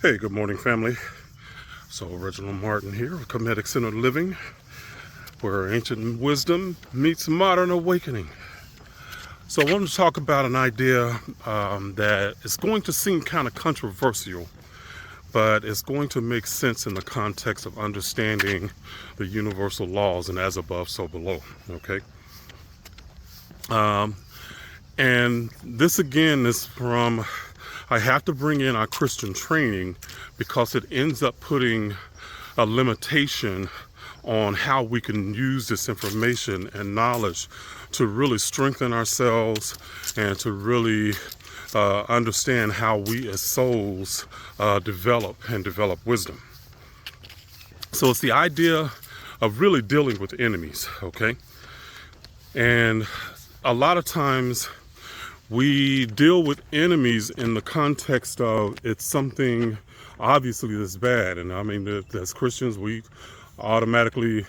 Hey, good morning, family. So, Reginald Martin here, Comedic Centered Living, where ancient wisdom meets modern awakening. So, I wanted to talk about an idea that is going to seem kind of controversial, but it's going to make sense in the context of understanding the universal laws and as above, so below. Okay. And this again is from, I have to bring in our Christian training because it ends up putting a limitation on how we can use this information and knowledge to really strengthen ourselves and to really understand how we as souls develop wisdom. So it's the idea of really dealing with enemies, okay? And a lot of times we deal with enemies in the context of it's something obviously that's bad. And I mean, as Christians, we automatically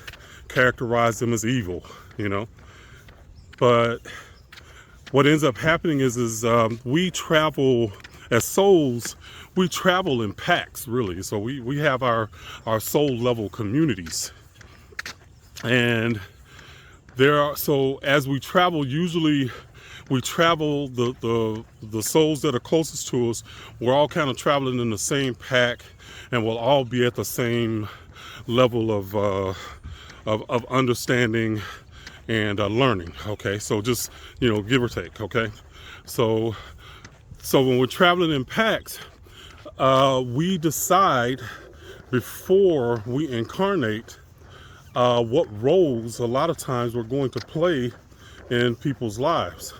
characterize them as evil, you know. But what ends up happening is we travel as souls, we travel in packs, really. So we have our soul level communities. And so as we travel, usually we travel the souls that are closest to us. We're all kind of traveling in the same pack, and we'll all be at the same level of understanding and learning. Okay, so just give or take. Okay, so when we're traveling in packs, we decide before we incarnate what roles a lot of times we're going to play in people's lives.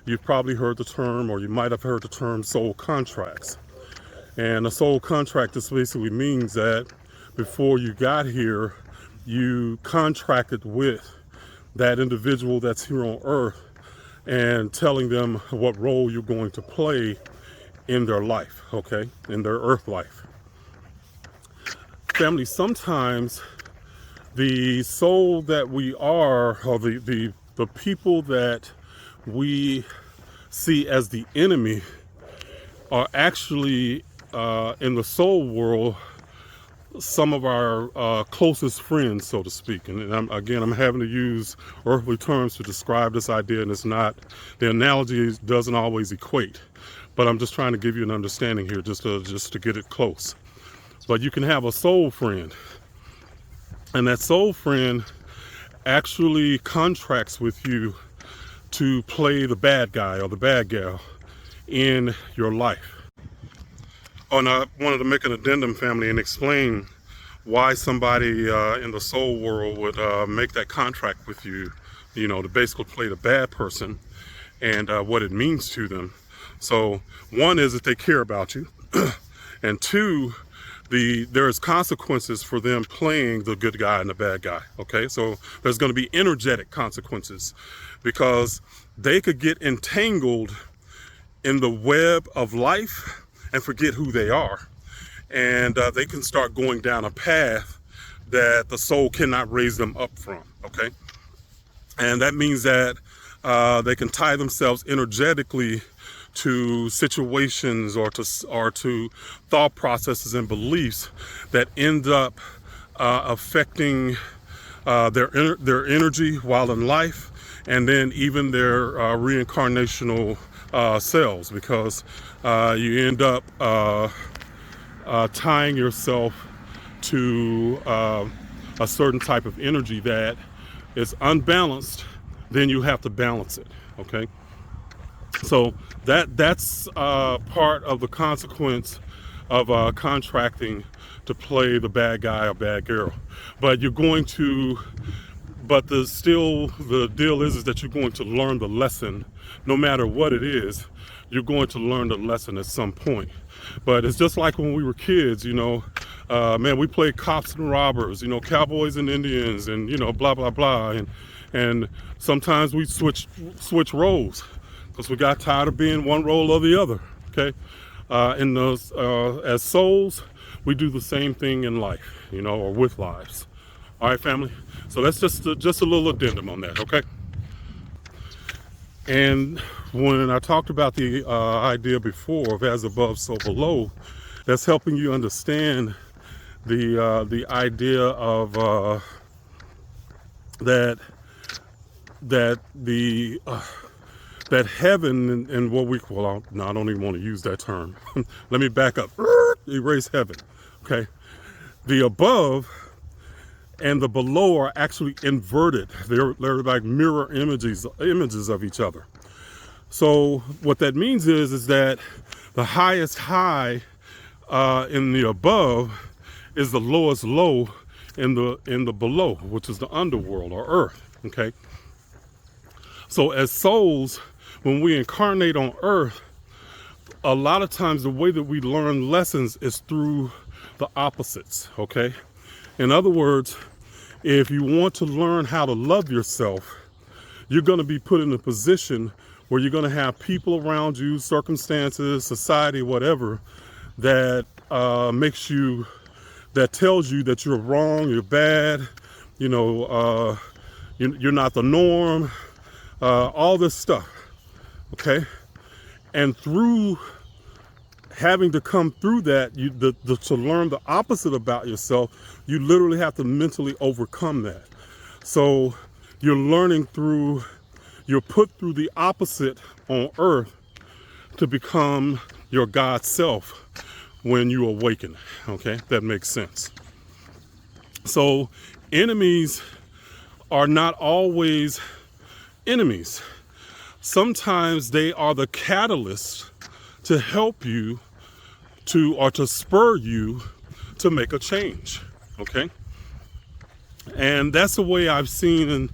You've probably heard the term, or you might have heard the term, soul contracts. And a soul contract just basically means that before you got here, you contracted with that individual that's here on earth and telling them what role you're going to play in their life, okay, in their earth life. Family, sometimes the soul that we are, or the people that we see as the enemy, are actually in the soul world some of our closest friends, so to speak. And I'm having to use earthly terms to describe this idea, and it's not, the analogy doesn't always equate, but I'm just trying to give you an understanding here, just to get it close. But you can have a soul friend, and that soul friend actually contracts with you to play the bad guy or the bad gal in your life. Oh, and I wanted to make an addendum, family, and explain why somebody in the soul world would make that contract with you, to basically play the bad person, and what it means to them. So one is that they care about you, and two, there's consequences for them playing the good guy and the bad guy. Okay, so there's going to be energetic consequences, because they could get entangled in the web of life and forget who they are, and they can start going down a path that the soul cannot raise them up from. Okay, and that means that they can tie themselves energetically to situations or to thought processes and beliefs that end up affecting their energy while in life, and then even their reincarnational selves, because you end up tying yourself to a certain type of energy that is unbalanced. Then you have to balance it. Okay, so that's part of the consequence of contracting to play the bad guy or bad girl. But the deal is that you're going to learn the lesson. No matter what it is, you're going to learn the lesson at some point. But it's just like when we were kids, man, we played cops and robbers, cowboys and Indians, and blah blah blah, and sometimes we switch roles because we got tired of being one role or the other. Okay, in those as souls, we do the same thing in life, or with lives. All right, family. So that's just a little addendum on that. Okay. And when I talked about the idea before of as above, so below, that's helping you understand the idea of that that heaven and what we well, no, I don't even want to use that term. Let me back up. Erase heaven. Okay, the above and the below are actually inverted. They're like mirror images of each other. So what that means is that the highest high in the above is the lowest low in the below, which is the underworld or earth. Okay. So as souls, when we incarnate on earth, a lot of times the way that we learn lessons is through the opposites. Okay. In other words, if you want to learn how to love yourself, you're going to be put in a position where you're going to have people around you, circumstances, society, whatever, that that tells you that you're wrong, you're bad, you're not the norm, all this stuff, okay? And through having to come through that, to learn the opposite about yourself, you literally have to mentally overcome that. So you're put through the opposite on earth to become your God self when you awaken. Okay, that makes sense. So enemies are not always enemies. Sometimes they are the catalyst to help you to spur you to make a change. Okay, and that's the way I've seen, and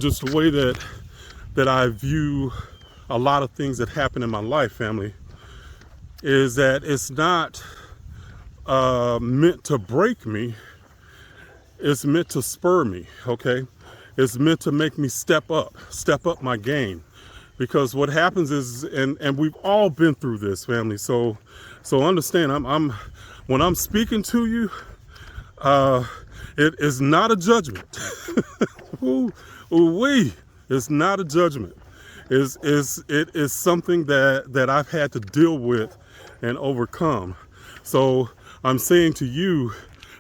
just the way that I view a lot of things that happen in my life, family, is that it's not meant to break me. It's meant to spur me, okay? It's meant to make me step up my game. Because what happens is, and we've all been through this, family. So understand, when I'm speaking to you, it is not a judgment. It's not a judgment. It is something that I've had to deal with and overcome. So I'm saying to you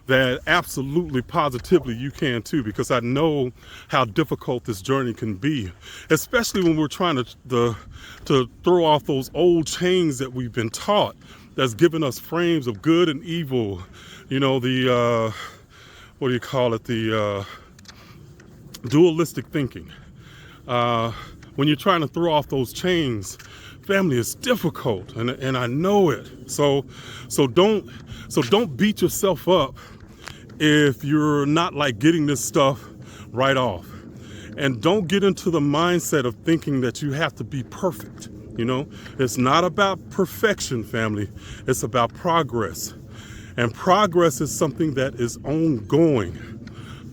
that absolutely, positively, you can too, because I know how difficult this journey can be, especially when we're trying to throw off those old chains that we've been taught, that's given us frames of good and evil. The what do you call it? The dualistic thinking. When you're trying to throw off those chains, family, is difficult, and I know it. So don't beat yourself up if you're not like getting this stuff right off. And don't get into the mindset of thinking that you have to be perfect. It's not about perfection, family. It's about progress. And progress is something that is ongoing.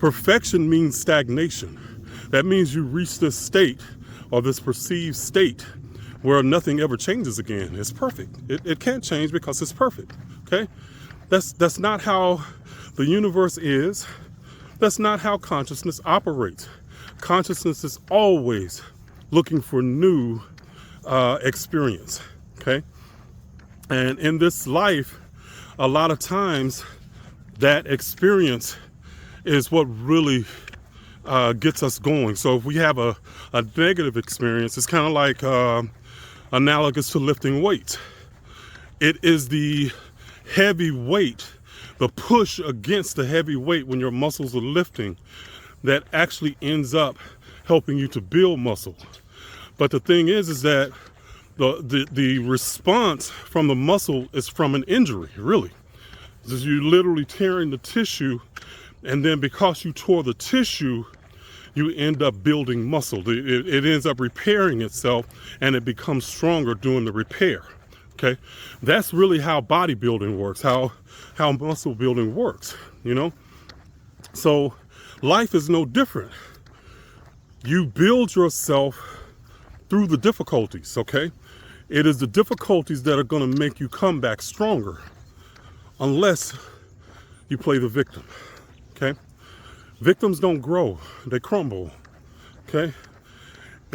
Perfection means stagnation. That means you reach this state, or this perceived state, where nothing ever changes again. It's perfect. It can't change because it's perfect. Okay? That's not how the universe is. That's not how consciousness operates. Consciousness is always looking for new experience. Okay? And in this life, a lot of times that experience is what really gets us going. So if we have a negative experience, it's kind of like analogous to lifting weights. It is the heavy weight, the push against the heavy weight when your muscles are lifting, that actually ends up helping you to build muscle. But the thing is that the response from the muscle is from an injury, really. It's you literally tearing the tissue, and then because you tore the tissue, you end up building muscle. It ends up repairing itself, and it becomes stronger during the repair. Okay, that's really how bodybuilding works, how muscle building works. So life is no different. You build yourself through the difficulties. Okay, it is the difficulties that are going to make you come back stronger, unless you play the victim. Okay. Victims don't grow, they crumble. Okay?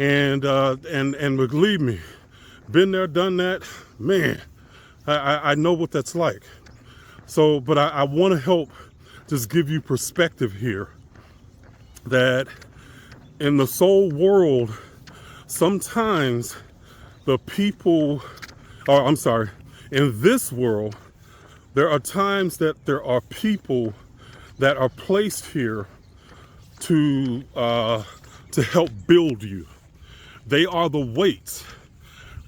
And believe me, been there, done that, man, I know what that's like. So, but I want to help just give you perspective here that in the soul world, sometimes the people, or I'm sorry, in this world, there are times that there are people that are placed here to help build you. They are the weights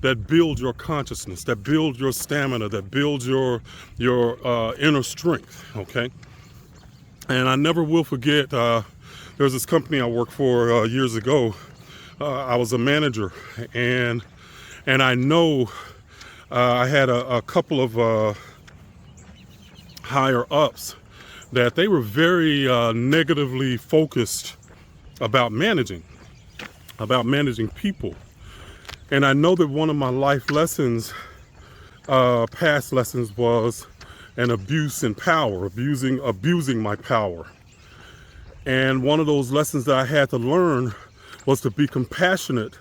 that build your consciousness, that build your stamina, that build your inner strength. Okay, and I never will forget. There was this company I worked for years ago. I was a manager, and I know I had a couple of higher ups that they were very negatively focused about managing people. And I know that one of my life lessons, past lessons, was an abuse in power, abusing my power. And one of those lessons that I had to learn was to be compassionate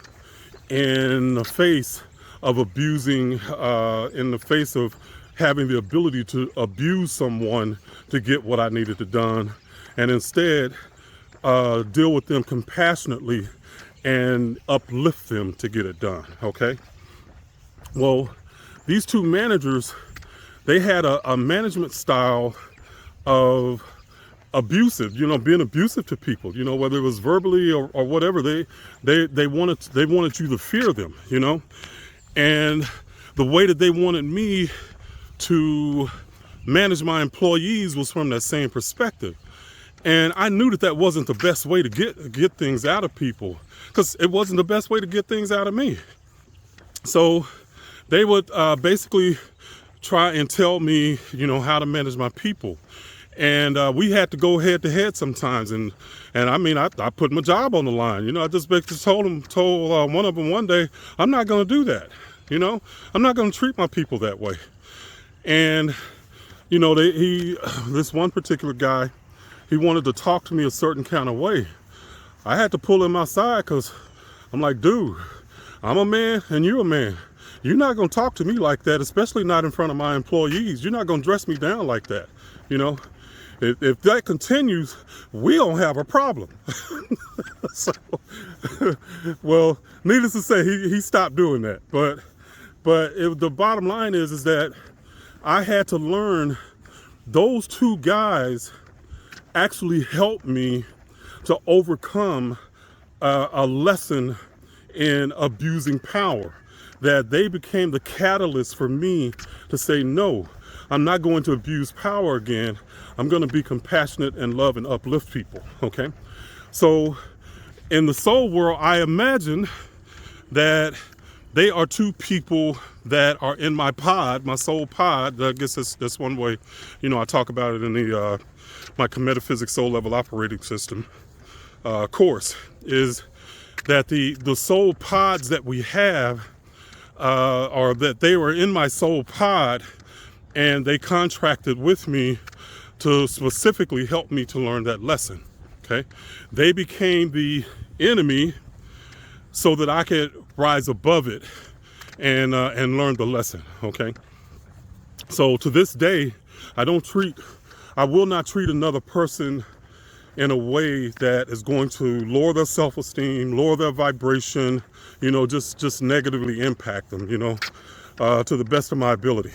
in the face of abusing, in the face of having the ability to abuse someone to get what I needed to done, and instead deal with them compassionately and uplift them to get it done. Okay. Well, these two managers, they had a management style of abusive, being abusive to people, whether it was verbally or whatever. They wanted you to fear them, and the way that they wanted me to manage my employees was from that same perspective. And I knew that that wasn't the best way to get things out of people, because it wasn't the best way to get things out of me. So they would basically try and tell me, how to manage my people. And we had to go head to head sometimes. And I mean, I put my job on the line. I just basically told one of them one day, I'm not going to do that. I'm not going to treat my people that way. And, this one particular guy, he wanted to talk to me a certain kind of way. I had to pull him outside because I'm like, dude, I'm a man and you're a man. You're not going to talk to me like that, especially not in front of my employees. You're not going to dress me down like that. If that continues, we don't have a problem. So, well, needless to say, he stopped doing that. But the bottom line is that I had to learn those two guys actually helped me to overcome a lesson in abusing power, that they became the catalyst for me to say, no, I'm not going to abuse power again. I'm going to be compassionate and love and uplift people. Okay. So in the soul world, I imagine that they are two people that are in my pod, my soul pod. I guess that's one way, I talk about it in the my metaphysics soul level operating system course, is that the soul pods that we have are that they were in my soul pod, and they contracted with me to specifically help me to learn that lesson. Okay, they became the enemy so that I could rise above it and learn the lesson. Okay, so to this day, I will not treat another person in a way that is going to lower their self-esteem, lower their vibration, just negatively impact them, to the best of my ability.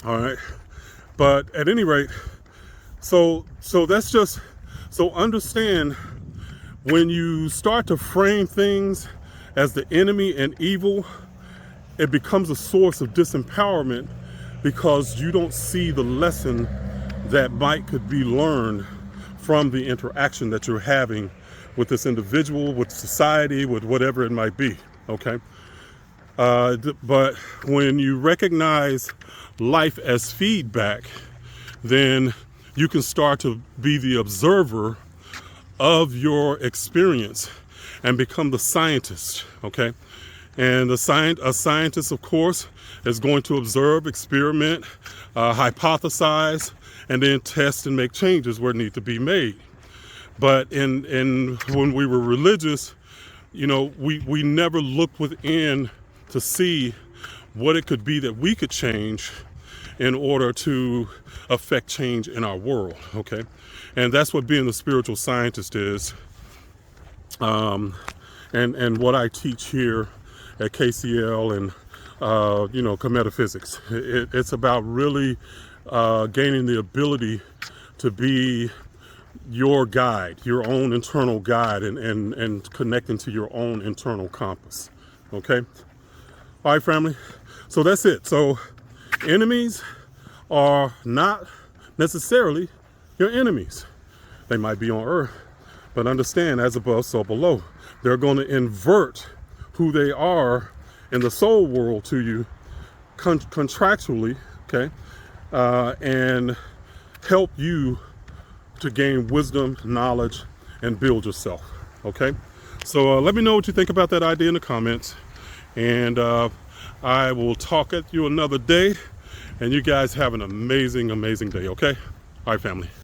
All right. But at any rate, so that's just, so understand, when you start to frame things as the enemy and evil, it becomes a source of disempowerment, because you don't see the lesson that could be learned from the interaction that you're having with this individual, with society, with whatever it might be. Okay. But when you recognize life as feedback, then you can start to be the observer of your experience and become the scientist. Okay. And a scientist, of course, is going to observe, experiment, hypothesize, and then test and make changes where it needs to be made. But when we were religious, we never looked within to see what it could be that we could change in order to affect change in our world, okay? And that's what being the spiritual scientist is. And what I teach here at KCL and, Metaphysics. It's about really gaining the ability to be your guide, your own internal guide, and connecting to your own internal compass, okay? All right, family. So that's it. So enemies are not necessarily your enemies. They might be on earth, but understand, as above, so below. They're going to invert who they are in the soul world to you contractually, okay, and help you to gain wisdom, knowledge, and build yourself, okay? So let me know what you think about that idea in the comments, and I will talk at you another day, and you guys have an amazing, amazing day, okay? All right, family.